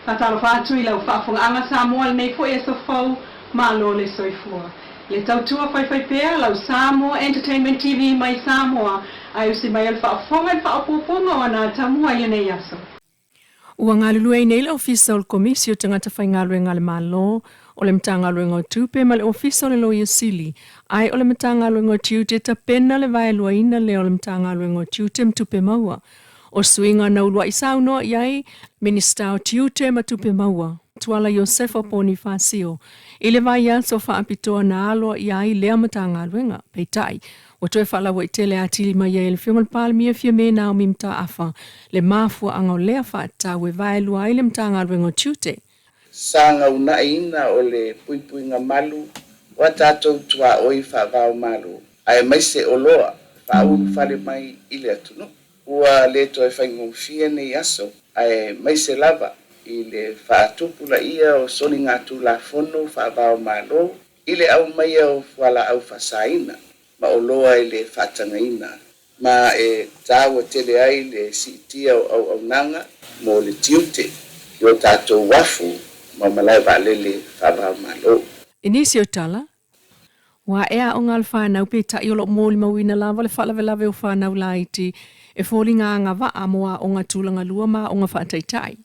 Fatalo fatu ila ufafonga anga Samoa nei fo e so fau malo le soifua. Le tautua fai pea lau Samoa Entertainment TV mai Samoa ai usi mai alfa afonga alfa apuponga wana tamua ia nei aso. Ua ngalulu ai nei le official komisio tangata fai ngalu e ngale malo o le mtangalu e ngau tupe ma le official e loia sili ai o le mtangalu e ngau tiute ta pena le vai luaina le o le mtangalu e ngau tiute mtupe maua. O suinga na ulua isau no iai minister o tiute ma tupe maua. Tuala Yosefa Bonifacio. Ile vai aso fa apitoa na alo iai lea mtangalu e nga peitai. Watoe fala wa itele atili mai ele fiungal pal mia fia me na o mimta afa le mafua anga o lea fata we vai lua ile mtanga alwengo tute. Sanga una ina o le pui nga malu watato tua oi fa vau malu. Ai maise oloa fa un fale mai ile atunu. Ua le toe faingo fia ne yaso ai maise lava ile fa tupula ia o soni ngatu la fono fa vau malu. Ile au mai au wala au fasaina. Ma oloa ile fatangaina ma tawa tele ai le sitia au nanga mo le tiute yo tato wafu ma malai valele faba malo Inisio tala wa ea o ngal whanau pe ta iolo mōli mawina lava le whalawelawe o whanau laiti e fōli ngā wa amoa o ngā tūlanga lua ma o ngā whaataitai.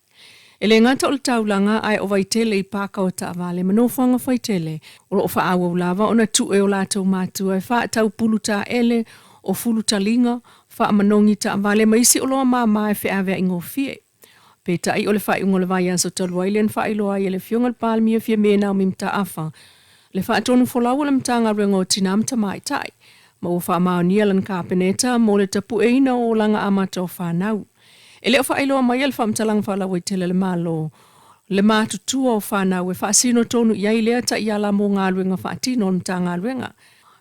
E le ngata o le taulanga ai o vaitele I pāka o ta avale manofanga vaitele o lo whaawa o lava o na tue o lātou mātua e wha tau pulu ta ele o fulu ta linga wha manongi ta avale maisi o loa mā e whiawea ingo fie. Peta I o le whai ungo le vai aso talua ile en whai loa I le fiongal palmia fia mena o mimta afa. Le wha tonu folau o le mtanga rengo o tinamta mai tai. Ma o wha maonia lan kāpeneta mo le tapu e ina o langa amata o whanau. E leo whaailoa mai ele whamtalang whalawai tele le malo. Le mātutua o whanau e whaasino tonu iai lea ta iala mō ngā luenga whaatino on mta ngā luenga.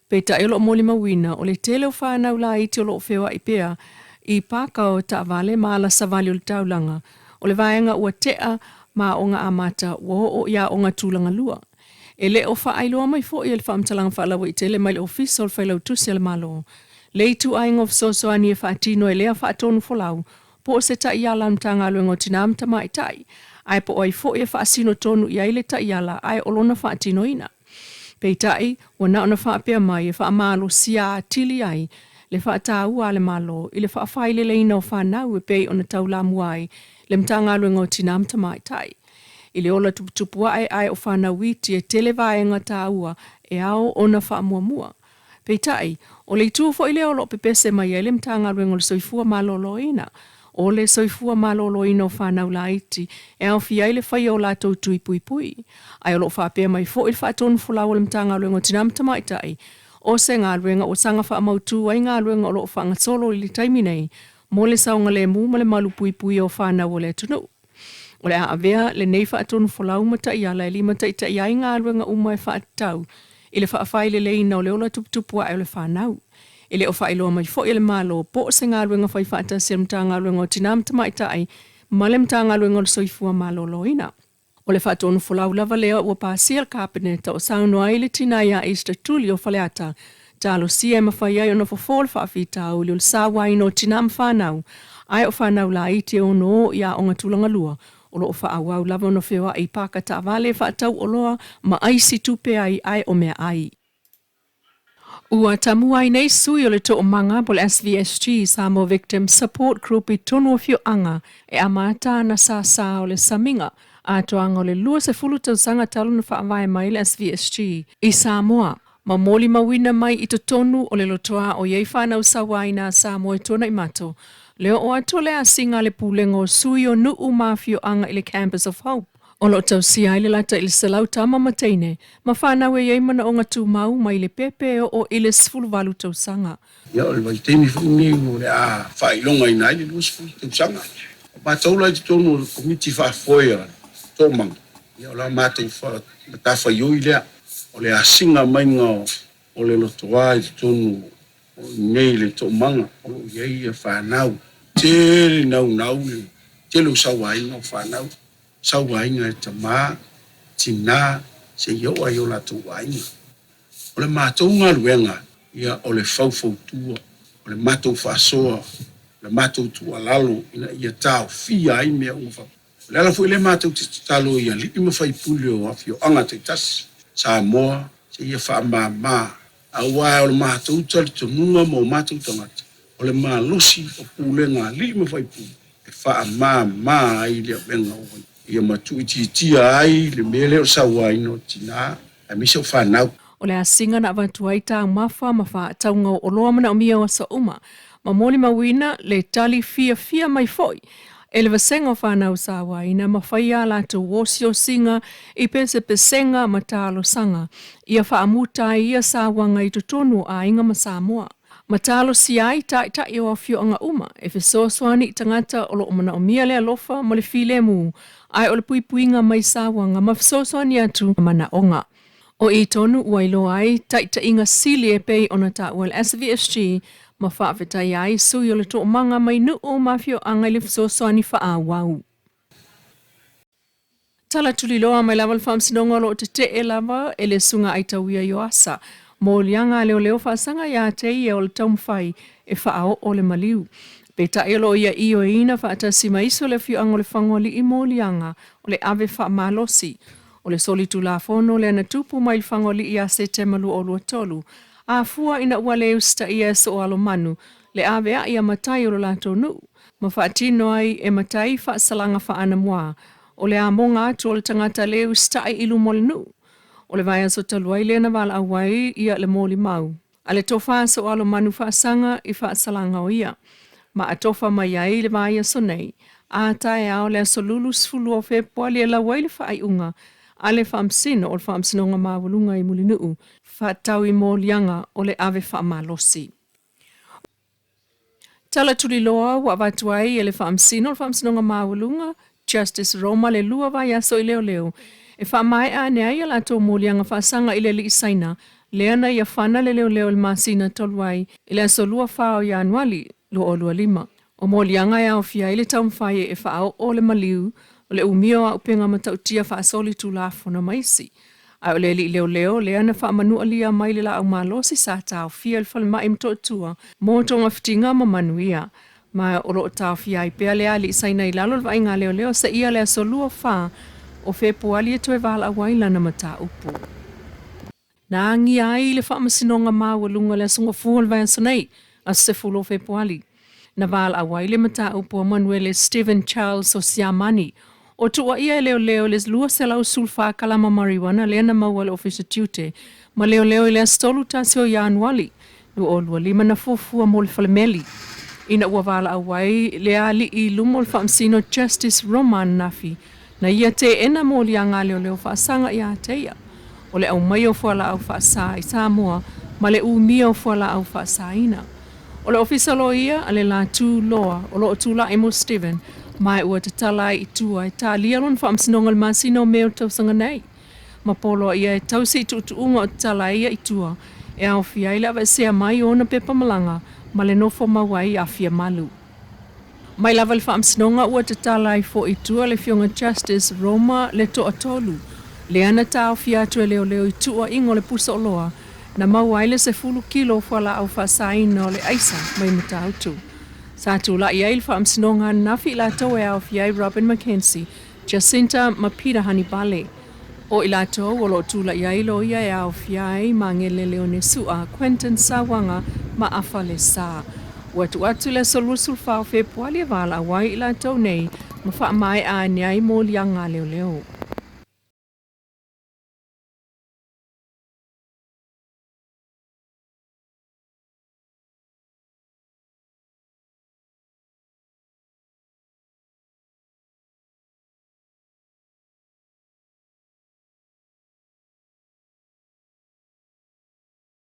Peta e lo moli mawina o le tele o whanau la iti o lo whewa I pea I pāka o ta vale maala savali o le taulanga. O le vaenga ua tea ma o ngā amata wo o ia o ngā tūlanga lua. E leo whaailoa mai fo I ele whamtalang whalawai tele mai le official whailau tusi le malo. Le tu ainga of sosoani e whaatino e lea whaatonu folau. Po se ta iala mtanga luengo tinamta mai tai. Ai po oi fo e whaasino tonu I aile ta iala ai olona whaatino ina. Pei tai, wana ona whaapea mai e whaamalo sia tili ai, le whaatau ale malo, I le whaafaile le ina o whanau e pei ona taula muai, le mtanga luengo tinamta mai tai. I le ola tuputupua ai o whanau witi e tele vaenga taua e ao ona whaamuamua. Pei tai, o le tu fo I le olo pepese mai e le mtanga luengo le soifua malolo ina, o le soifua malolo ino whanau laiti, e au fia ile whai o lātou tui pui. Ai o lo whapea mai fo il whaatonu fulau o le mtanga luengo tinamta mai tai, o se ngā luenga o sanga wha mautu ai ngā luenga o lo whanga solo I li taimi nei, mo le saunga le mu ma le malu pui o whanau o le tunu. O le aavea le nei whaatonu fulau ma tai ala e lima tai ai ngā luenga uma e whaatau, I le whaafai le ina o le ola tuputupua ai o le whanau. Ele o whailoa mai fo ele malo po se ngā luenga whai whaata se mta ngā luenga o tinamta mai tai ma le mta ngā luenga o soifua malo loina. O le whaatonu fulau lava lea ua pāsia kāpeneta o saunoa I le tina ia Easter tuli o Feb Ata. Talo sia e mawhai ai o na fofol whaafita o le o sawa ino tinam whanau. Ai o whanau la ite o no ia o ngatulanga lua. O lo o whaawau lava o no whiwa I pāka ta vale whaatau o loa ma aisi tupe ai o mea ai. Ua tamua I nei sui o le to manga po le SVSG Samoa Victim Support Group I tonu o fio anga e amata na sa o le saminga a toanga o le lua se fulu tau sanga talo na whaavai mai le SVSG I Samoa. Ma moli mawina mai I to tonu o le lotoa o yei whanau sawai na Samoa I tona I mato. Leo o ato le asinga le pulengo sui o nuu mafio anga I le Campus of Hope. O lo tau si aile lata ili salau tama mateine, ma whanau e mana o ngā tūmau mai le pepe o ile sifulu walu tau sanga. Ia o le waiteni funi o le a whailonga I nai le lua sifulu tau sanga. O mātou lai tonu o le komiti whaafoia tō manga. Ia o la mātou matawha ioi lea. O le asinga mai ngā o le lotoa I tonu o nei le tō manga. O iei e whanau. Tere nau le. Tele o sawa inga o whanau. Sawainga e tama, tina, se yo ai o la tuwainga. O le mātou ngā luenga, ia o le whauwhautua, o le mātou whaasoa, o le mātou tua lalo, ina ia tāo fia ai mea unga Lala fu ile mātou te talo ia li ima whai pule o awhio anga te tas. Samoa, se ia wha mā. Awa o le mātou tali to nunga mo mātou tangata. O le mā losi o pule ngā li ima whai pule. E wha mā ai lea benga o ia matu tia ai le mele o sawa ino tina. A misa o whanau. O le asinga na watuai tā mawha taunga o loa mana o mia o sa uma. Ma moli mawina le tali fia mai foi. E le vasenga o whanau sa waina ma whaia la tu wosio singa I pese pesenga ma talo sanga. Ia whaamuta ia sa wanga I tutonu a inga ma Samoa. Ma talo si ai ta o awhio anga uma. E fesoswani tangata o lo mana o mia le alofa ma le file mu. Ai o le puipuinga mai sa wanga ma fesoswani atu mana onga. O I tonu uailo ai taita inga sili e pei ona ta ual SVSG ma whaafetai ai sui o le to manga mai nu o mafio anga le fsoswani wha wau. Tala tuli loa mai lawal whamsinonga lo te e lava e le sunga aitawia yoasa. Mo lianga leo whaasanga ia te i o le taumwhai e whaao o le maliu. Peta e lo ia I o ina whaata sima iso le fio anga le whangoli I mo lianga o le ave wha malosi. O le soli tu la fono le ana tupu mai le whangoli ia se te malu o lua tolu. A fua ina ua le usta ia so alo manu, le ave a ia matai o lo lato nu. Ma whaatino ai e matai wha salanga Feb Ata Mua. O le amonga atu o le tangata le usta ai ilu mole nu. O le vai aso taluai le na wala awai ia le moli mau. A le tofa so alo manu wha sanga I wha salanga o ia. Ma a tofa mai ai le vai aso nei. A tae ao le aso lulu sfulu o Febua le la wai le wha ai unga. A le whaamsino o le whaamsinonga mawalunga I muli nuu. Whaatau I mo lianga o le ave whaamalosi. Tala tuli loa wa watuai e le whaamsino o le whaamsinonga mawalunga. Justice Roma le lua vai aso I leo. E whaamai a neai ala tō mo lianga whaasanga I le li isaina. Leana ia whana le leo le masina tolwai. I le aso lua whao I anuali lo o lua lima. O mo lianga e au fia I le taumwhai e whaao o le maliu. O le umio a upenga matautia whaasoli tu la fona maisi. Ai o le li leo leana whaamanua lia mai le la au malosi sa tau fia le whale mai mto tua. Mō tonga whitinga ma manuia. Ma o lo tau fia I pea lea li isaina I lalo lwa inga leo sa ia lea solua wha o Febua e toe wala awaila na mata upu. Na angi ai le whaamasinonga mawalunga le sunga fuhal vai sonei a sefulo Febua. Na wala awaile mata upu a Manuele Stephen Charles o Siamani. O tua ia leo les lua sela o sulfa kalama marijuana leana maua le officer tute. Ma leo le stolu tasio ya anuali. Lu o lua lima na fufua mo le falemeli. Ina ua wala awai le ali I lumo le whaamsino Justice Roman nafi. Na ia te ena mo li anga leo whaasanga ia teia. O le au mai o fuala au whaasa I Samoa. Ma le umia o fuala au whaasa ina. O le officer lo ia ale la tu loa. O lo tula emo Stephen. Mai ua te tala I tua e tā lialon whaamsinonga le masino meo tausanga nei. Ma polo ia e tausi tuunga o te tala ia I tua. E au fia ila wa sea mai ona pepa malanga. Ma le nofo mawai a fia malu. Mai lava le whaamsinonga ua te tala I fo I tua le fionga Justice Roma le toa tolu. Le ana tā au fia atu e leo I tua ingo le pusa o loa. Na mawai le se fulu kilo whala au whaasaina o le aisa mai mata autu. Sa tula ia il whaamsinonga nafi la tau e au fiai Robin Mackenzie, Jacinta Mapira Hanibale. O ila tau o lo tula ia ilo ia e au fiai mangele leone sua Quentin Sawanga ma afale sa. Watu le solusul whao Febua le wala wai ila tau nei ma wha mai a niai mo lianga leo.